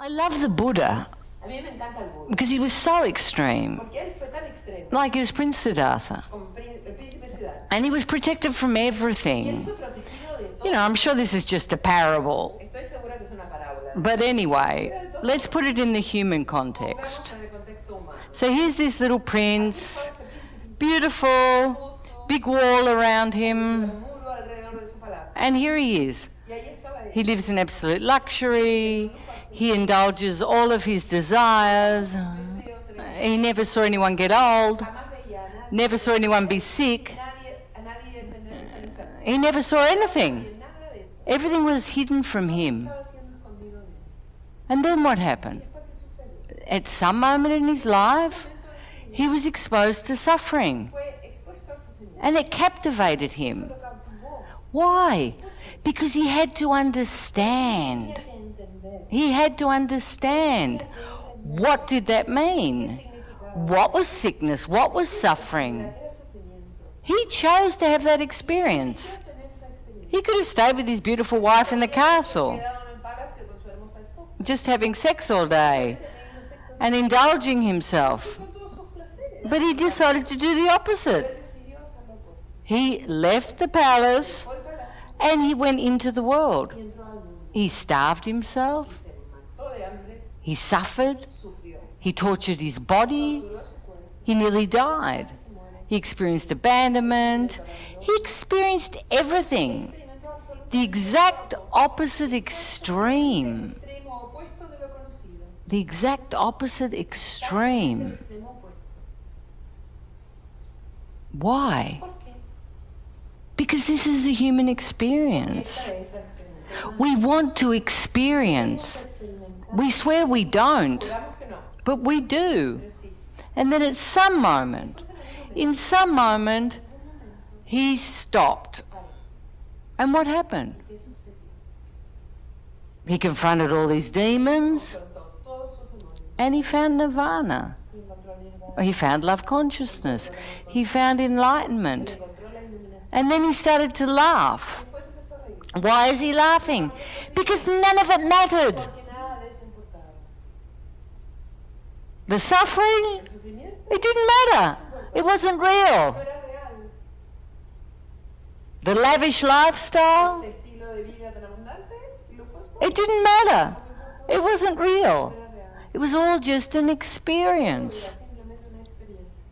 I love the Buddha A mí me encanta el Buda, because he was so extreme, porque él fue tan extremo, like he was Prince Siddhartha, como el príncipe Siddhartha, and he was protected from y él everything. fue protegido de todo. You know, I'm sure this is just a parable, Estoy segura que es una parábola. but anyway, let's put it in the human Pongamos context. en el contexto humano. So here's this little prince, beautiful, big wall around Un him, muro alrededor de su palacio. and here he is. Y ahí estaba él. He lives in absolute luxury, he indulges all of his desires, he never saw anyone get old, Jamás veía a nadie, never saw anyone be sick, a nadie tener enfermo. he never saw anything. Y nada de eso. Everything was hidden from him. Estaba siendo escondido de él. And then what happened? ¿Qué sucedió? At some moment in his life, he was exposed to suffering, Fue expuesto al sufrimiento. and it captivated him. Lo cautivó. Why? Because he had to understand. Tenía que entender. He had to understand. What did that mean? What was sickness? What was suffering? Era sufrimiento. He chose to have that experience. Tener esa experiencia. He could have stayed with his beautiful wife in the castle, Quedado en el palacio con su hermosa esposa. just having sex all day Teniendo sexo and indulging himself. con todos sus placeres. But he decided to do the Él opposite. decidió hacer lo opuesto. He left the palace Fue al palacio and he went into the world. y entró al mundo. He starved himself, Se mató de hambre, he suffered, sufrió, he tortured his body, torturó su cuerpo, he nearly died. casi se muere. He experienced abandonment, he experienced everything. Experimentó absolutamente The exact opposite extreme. el extremo opuesto de lo conocido. The exact opposite El extreme. extremo opuesto. Why? ¿Por qué? Because this is a human experience. Esta es la experiencia. We want to experience. We swear we don't, Juramos que no, but we do. pero sí. And then at some moment, in some moment, he stopped. And what happened? ¿Qué sucedió? He confronted all these demons Afrontó todos sus demonios and he found nirvana. y encontró el nirvana, He found love consciousness. He found enlightenment. encontró la iluminación. And then he started to laugh. Después empezó a reír, Why is he laughing? Because none of it mattered. porque nada de eso importaba. The suffering, El sufrimiento it didn't matter. It wasn't no real. era real. The lavish lifestyle, Ese estilo de vida tan abundante y lujoso it didn't matter. It wasn't real. no era real. It was all just an Era experience. simplemente una experiencia.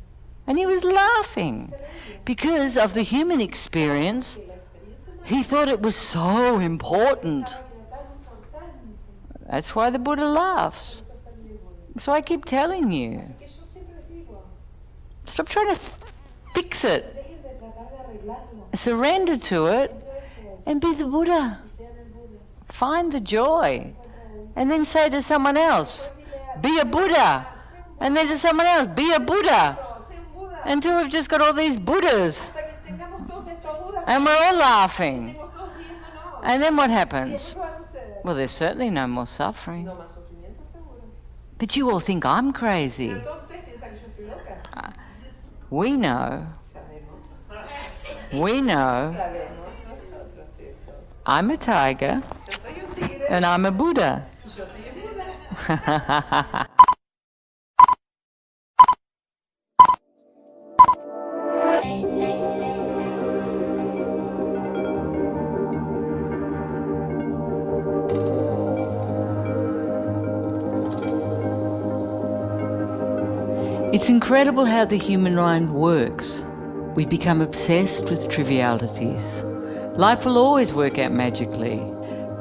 And he was laughing because of the human experience. Que la experiencia humana He thought it was so important. pensaba que era tan importante. That's why the Buddha laughs. Por eso salí de Buda. So I keep telling you, Así que yo siempre les digo, stop trying to fix it. dejen de tratar de arreglarlo. Surrender to it Entréguense and be the Buddha. y sean el Buda. Find the joy. And then say to someone else, be a Buddha. And then to someone else, be a Buddha. Pero sé un Buda. Until we've just got all these Buddhas. Hasta que tengamos todos estos Budas, And we're all laughing. estemos todos riéndonos. And then what Y happens? ¿qué va a suceder? Well, there's certainly no more suffering. No más sufrimiento seguro. But you all think I'm crazy. Pero todos ustedes piensan que yo estoy loca. We know. Sabemos. We know. Sabemos nosotros eso. I'm a tiger Yo soy un tigre. and I'm a Buddha. Yo soy el Buda. It's incredible how the human mind works. We become obsessed with trivialities. Life will always work out magically,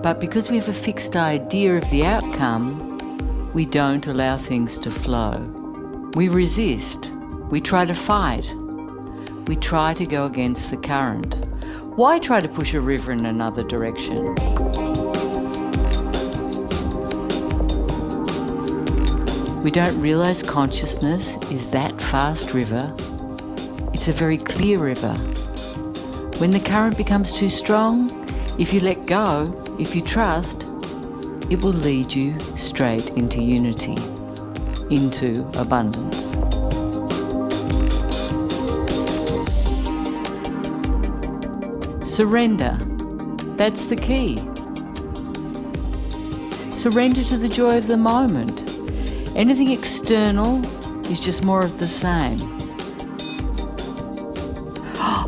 but because we have a fixed idea of the outcome, we don't allow things to flow. We resist. We try to fight. We try to go against the current. Why try to push a river in another direction? We don't realize consciousness is that fast river. It's a very clear river. When the current becomes too strong, if you let go, if you trust, it will lead you straight into unity, into abundance. Surrender. That's the key. Surrender to the joy of the moment. Anything external is just more of the same.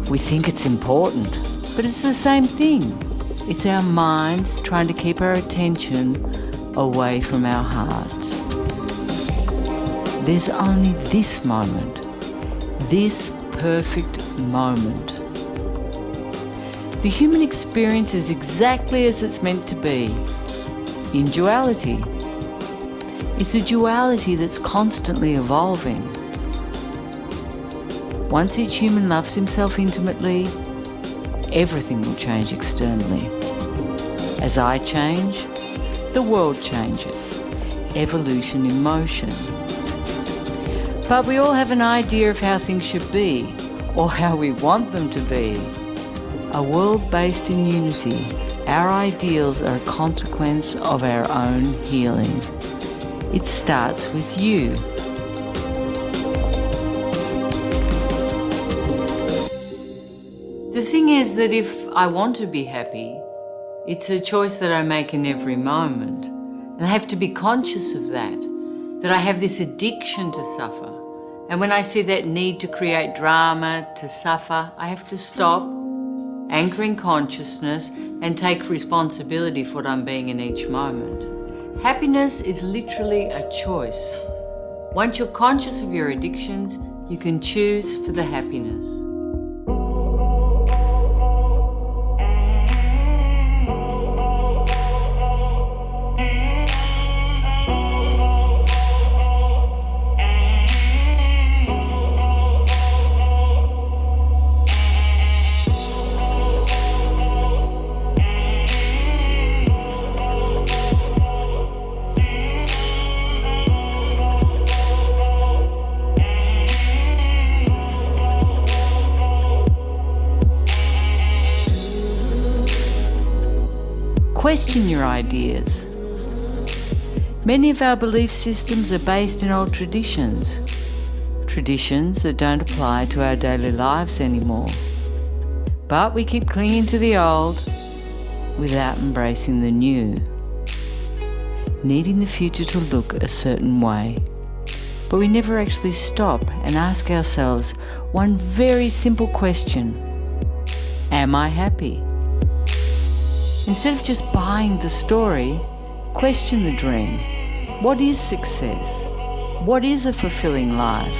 We think it's important, but it's the same thing. It's our minds trying to keep our attention away from our hearts. There's only this moment, this perfect moment. The human experience is exactly as it's meant to be, in duality. It's a duality that's constantly evolving. Once each human loves himself intimately, everything will change externally. As I change, the world changes. Evolution in motion. But we all have an idea of how things should be, or how we want them to be. A world based in unity, our ideals are a consequence of our own healing. It starts with you. The thing is that if I want to be happy, it's a choice that I make in every moment. And I have to be conscious of that I have this addiction to suffer. And when I see that need to create drama, to suffer, I have to stop, anchoring consciousness, and take responsibility for what I'm being in each moment. Happiness is literally a choice. Once you're conscious of your addictions, you can choose for the happiness. Question your ideas. Many of our belief systems are based in old traditions that don't apply to our daily lives anymore. But we keep clinging to the old without embracing the new, needing the future to look a certain way. But we never actually stop and ask ourselves one very simple question: am I happy? Instead of just buying the story, question the dream. What is success? What is a fulfilling life?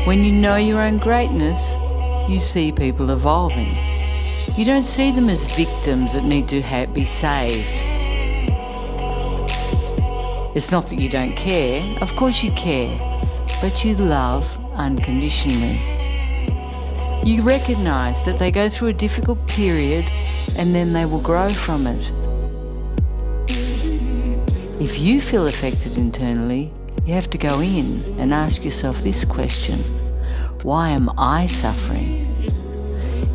When you know your own greatness, you see people evolving. You don't see them as victims that need to be saved. It's not that you don't care. Of course you care, but you love unconditionally. You recognise that they go through a difficult period and then they will grow from it. If you feel affected internally, you have to go in and ask yourself this question: why am I suffering?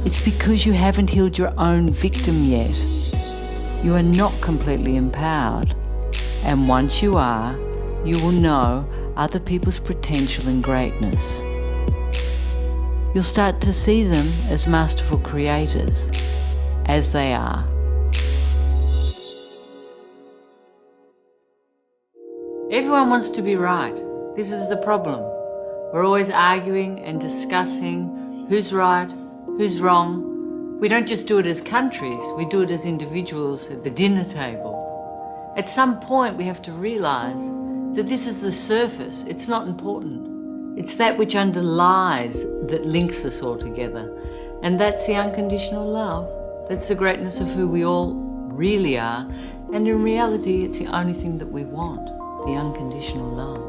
It's because you haven't healed your own victim yet. You are not completely empowered. And once you are, you will know other people's potential and greatness. You'll start to see them as masterful creators, as they are. Everyone wants to be right. This is the problem. We're always arguing and discussing who's right, who's wrong. We don't just do it as countries, we do it as individuals at the dinner table. At some point we have to realise that this is the surface, it's not important. It's that which underlies that links us all together. And that's the unconditional love. That's the greatness of who we all really are. And in reality, it's the only thing that we want, the unconditional love.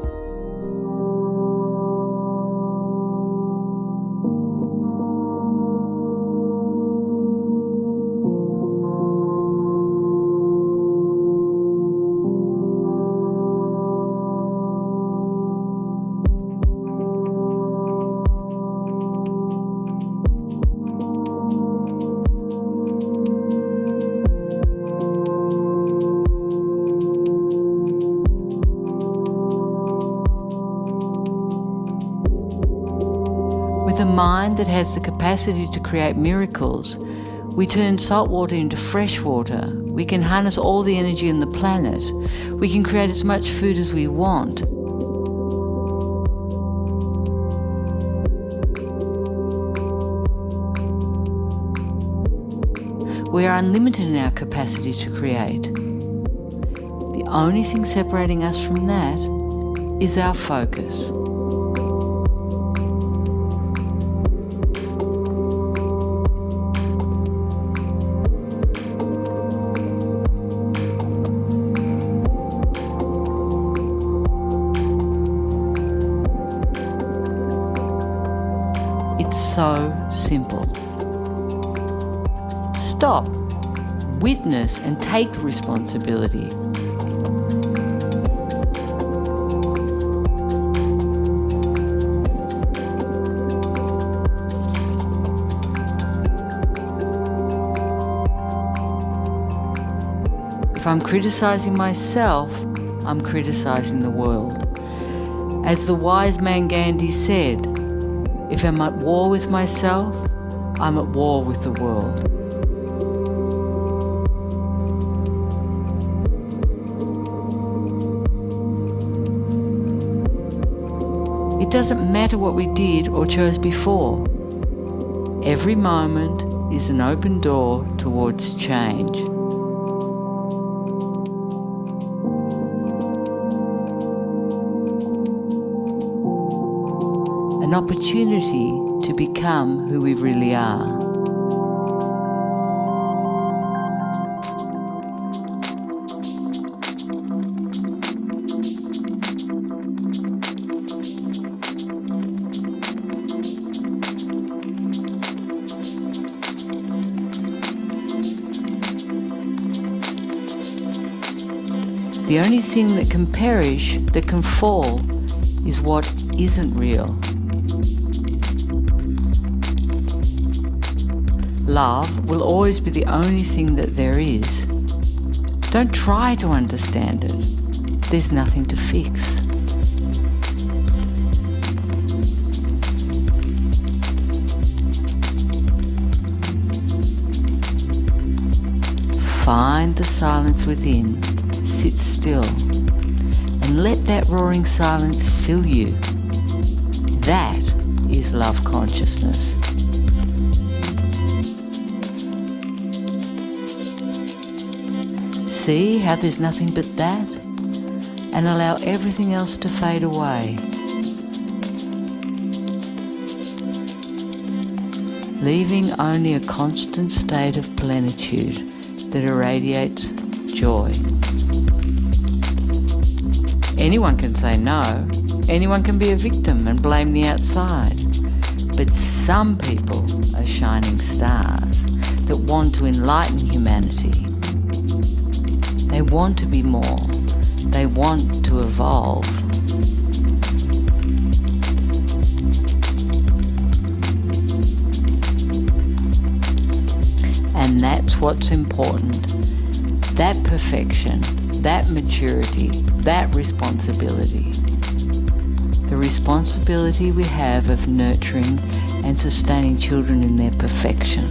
With a mind that has the capacity to create miracles, We turn salt water into fresh water. We can harness all the energy in the planet. We can create as much food as we want. We are unlimited in our capacity to create. The only thing separating us from that is our focus. It's so simple. Stop, witness, and take responsibility. If I'm criticizing myself, I'm criticizing the world. As the wise man Gandhi said, if I'm at war with myself, I'm at war with the world. It doesn't matter what we did or chose before. Every moment is an open door towards change. An opportunity to become who we really are. The only thing that can perish, that can fall, is what isn't real. Love will always be the only thing that there is. Don't try to understand it. There's nothing to fix. Find the silence within. Sit still and let that roaring silence fill you. That is love consciousness. See how there's nothing but that, and allow everything else to fade away. Leaving only a constant state of plenitude that irradiates joy. Anyone can say no. Anyone can be a victim and blame the outside. But some people are shining stars that want to enlighten humanity. They want to be more. They want to evolve. And that's what's important. That perfection, that maturity, that responsibility. The responsibility we have of nurturing and sustaining children in their perfection.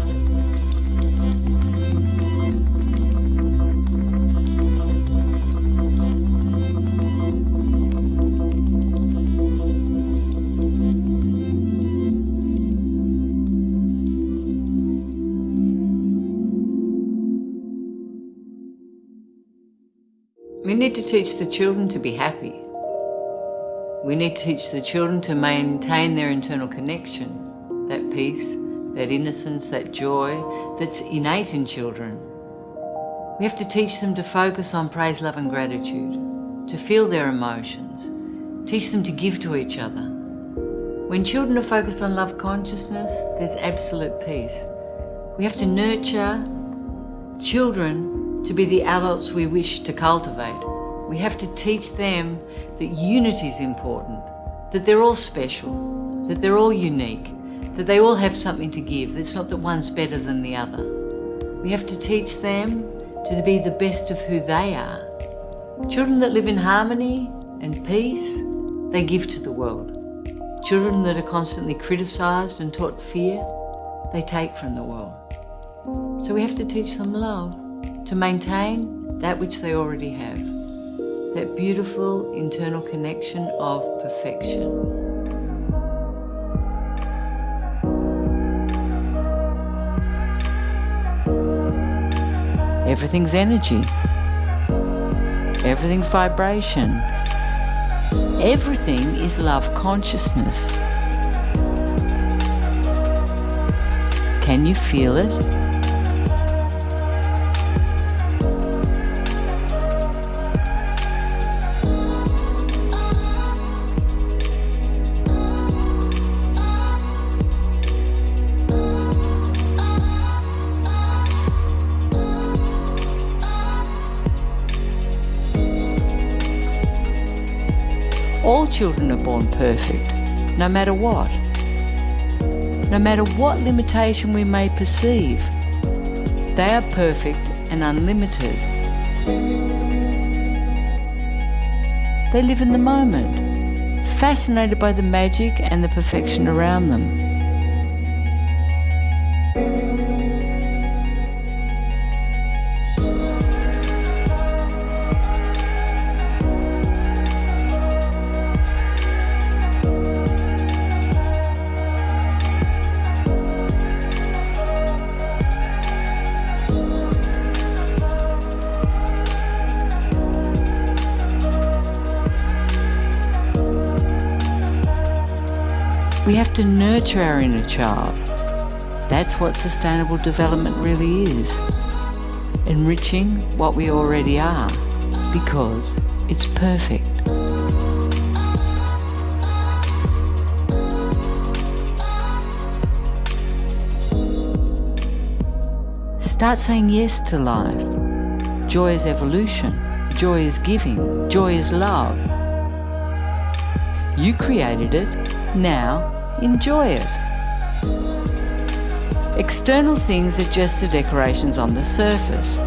We need to teach the children to be happy. We need to teach the children to maintain their internal connection, that peace, that innocence, that joy that's innate in children. We have to teach them to focus on praise, love and gratitude, to feel their emotions, teach them to give to each other. When children are focused on love consciousness, there's absolute peace. We have to nurture children to be the adults we wish to cultivate. We have to teach them that unity is important, that they're all special, that they're all unique, that they all have something to give. It's not that one's better than the other. We have to teach them to be the best of who they are. Children that live in harmony and peace, they give to the world. Children that are constantly criticised and taught fear, they take from the world. So we have to teach them love to maintain that which they already have, that beautiful internal connection of perfection. Everything's energy. Everything's vibration. Everything is love consciousness. Can you feel it? All children are born perfect, no matter what. No matter what limitation we may perceive, they are perfect and unlimited. They live in the moment, fascinated by the magic and the perfection around them. We have to nurture our inner child. That's what sustainable development really is. Enriching what we already are, because it's perfect. Start saying yes to life. Joy is evolution. Joy is giving. Joy is love. You created it. Now, enjoy it. External things are just the decorations on the surface.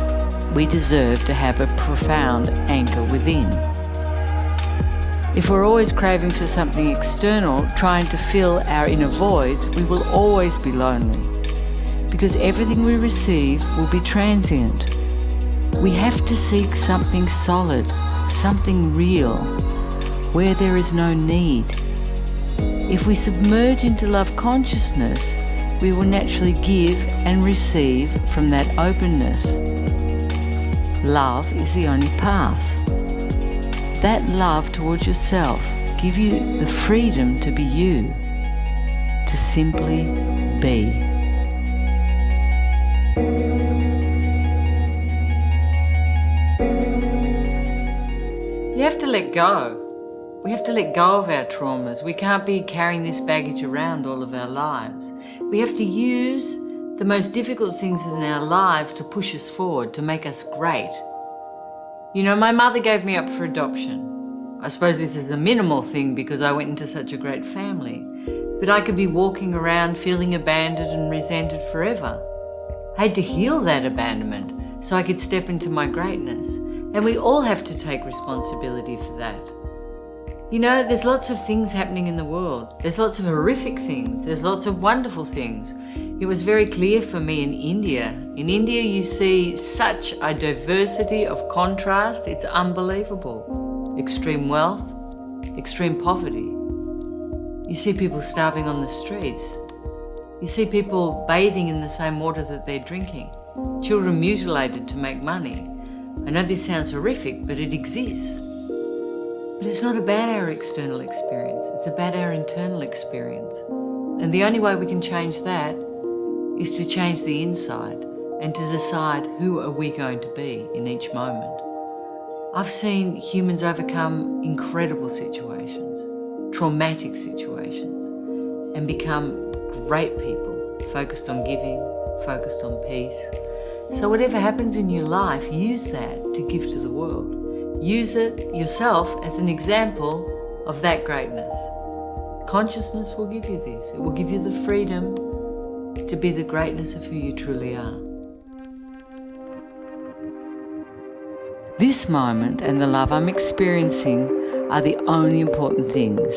We deserve to have a profound anchor within. If we're always craving for something external, trying to fill our inner voids, we will always be lonely, because everything we receive will be transient. We have to seek something solid, something real, where there is no need. If we submerge into love consciousness, we will naturally give and receive from that openness. Love is the only path. That love towards yourself gives you the freedom to be you, to simply be. You have to let go. We have to let go of our traumas. We can't be carrying this baggage around all of our lives. We have to use the most difficult things in our lives to push us forward, to make us great. You know, my mother gave me up for adoption. I suppose this is a minimal thing because I went into such a great family. But I could be walking around feeling abandoned and resented forever. I had to heal that abandonment so I could step into my greatness. And we all have to take responsibility for that. You know, there's lots of things happening in the world. There's lots of horrific things. There's lots of wonderful things. It was very clear for me in India. In India, you see such a diversity of contrast. It's unbelievable. Extreme wealth, extreme poverty. You see people starving on the streets. You see people bathing in the same water that they're drinking. Children mutilated to make money. I know this sounds horrific, but it exists. But it's not about our external experience, it's about our internal experience. And the only way we can change that is to change the inside and to decide who are we going to be in each moment. I've seen humans overcome incredible situations, traumatic situations, and become great people, focused on giving, focused on peace. So whatever happens in your life, use that to give to the world. Use it yourself as an example of that greatness. Consciousness will give you this. It will give you the freedom to be the greatness of who you truly are. This moment and the love I'm experiencing are the only important things.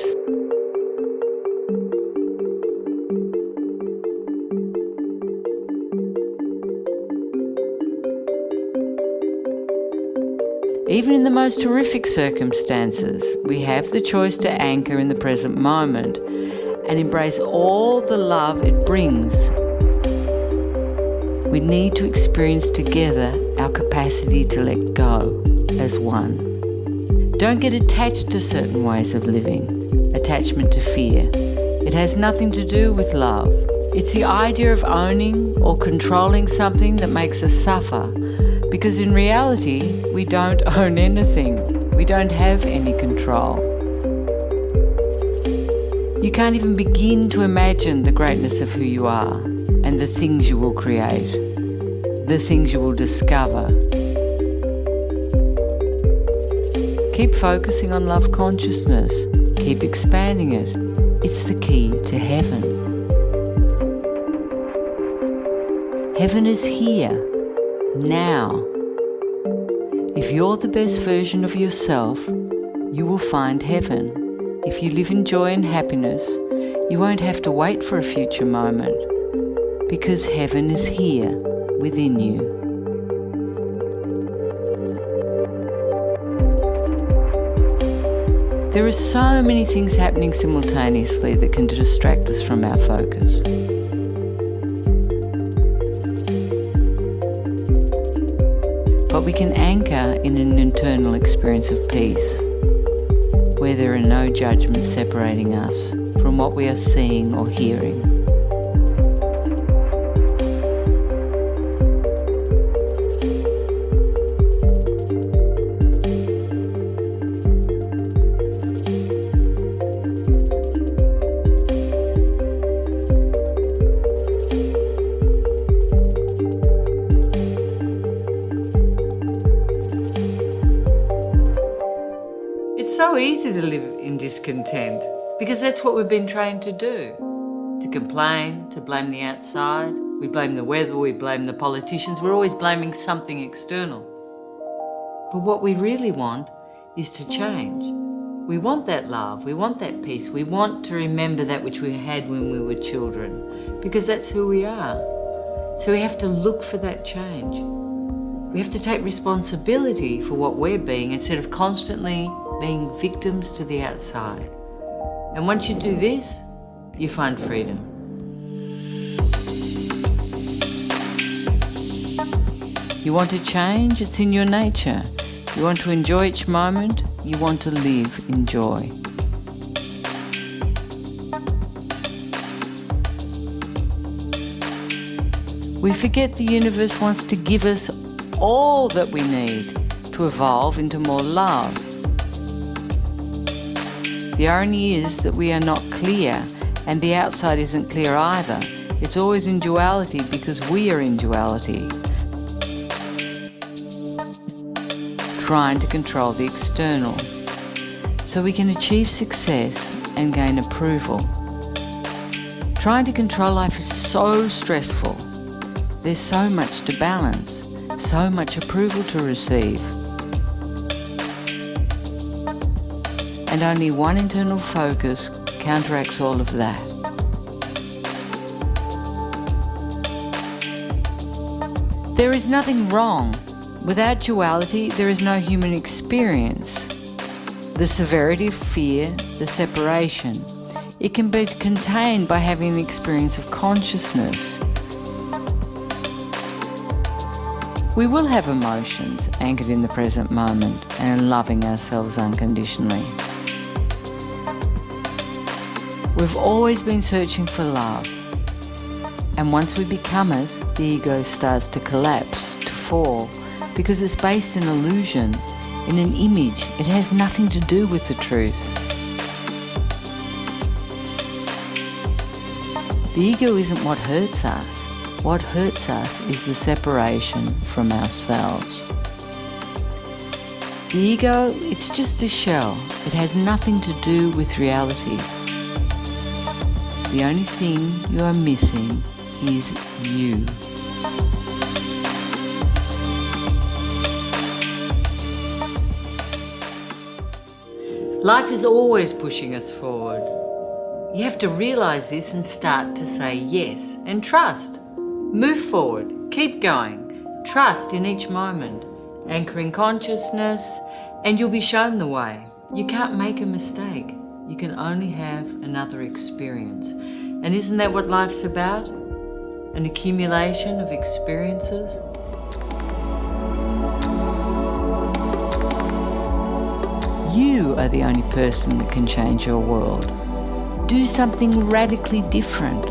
Even in the most horrific circumstances, we have the choice to anchor in the present moment and embrace all the love it brings. We need to experience together our capacity to let go as one. Don't get attached to certain ways of living. Attachment to fear. It has nothing to do with love. It's the idea of owning or controlling something that makes us suffer. Because in reality, we don't own anything. We don't have any control. You can't even begin to imagine the greatness of who you are and the things you will create, the things you will discover. Keep focusing on love consciousness. Keep expanding it. It's the key to heaven. Heaven is here, now. If you're the best version of yourself, you will find heaven. If you live in joy and happiness, you won't have to wait for a future moment, because heaven is here within you. There are so many things happening simultaneously that can distract us from our focus. But we can anchor in an internal experience of peace, where there are no judgments separating us from what we are seeing or hearing. It's so easy to live in discontent because that's what we've been trained to do. To complain, to blame the outside. We blame the weather, we blame the politicians. We're always blaming something external. But what we really want is to change. We want that love, we want that peace, we want to remember that which we had when we were children, because that's who we are. So we have to look for that change. We have to take responsibility for what we're being instead of constantly being victims to the outside. And once you do this, you find freedom. You want to change? It's in your nature. You want to enjoy each moment? You want to live in joy. We forget the universe wants to give us all that we need to evolve into more love. The irony is that we are not clear, and the outside isn't clear either. It's always in duality because we are in duality, trying to control the external, so we can achieve success and gain approval. Trying to control life is so stressful. There's so much to balance, so much approval to receive. And only one internal focus counteracts all of that. There is nothing wrong. Without duality, there is no human experience. The severity of fear, the separation, it can be contained by having an experience of consciousness. We will have emotions anchored in the present moment and in loving ourselves unconditionally. We've always been searching for love, and once we become it, the ego starts to collapse, to fall, because it's based in illusion, in an image. It has nothing to do with the truth. The ego isn't what hurts us. What hurts us is the separation from ourselves. The ego, it's just a shell. It has nothing to do with reality. The only thing you are missing is you. Life is always pushing us forward. You have to realize this and start to say yes and trust. Move forward, keep going, trust in each moment. Anchoring consciousness, and you'll be shown the way. You can't make a mistake. You can only have another experience. And isn't that what life's about? An accumulation of experiences? You are the only person that can change your world. Do something radically different.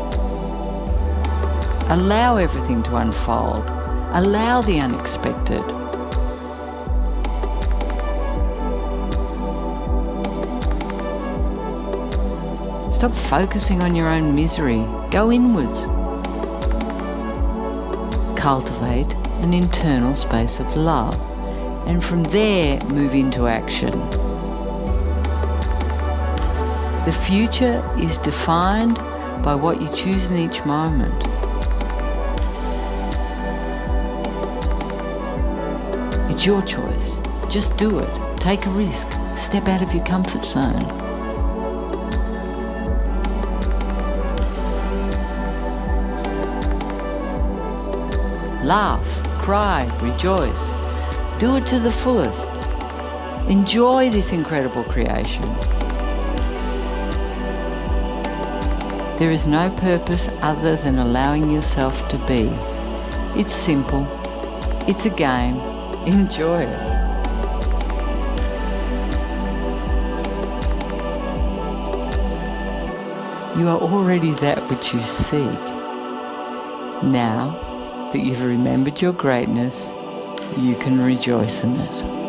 Allow everything to unfold. Allow the unexpected. Stop focusing on your own misery. Go inwards. Cultivate an internal space of love, and from there move into action. The future is defined by what you choose in each moment. It's your choice. Just do it. Take a risk. Step out of your comfort zone. Laugh, cry, rejoice. Do it to the fullest. Enjoy this incredible creation. There is no purpose other than allowing yourself to be. It's simple. It's a game. Enjoy it. You are already that which you seek. Now that you've remembered your greatness, you can rejoice in it.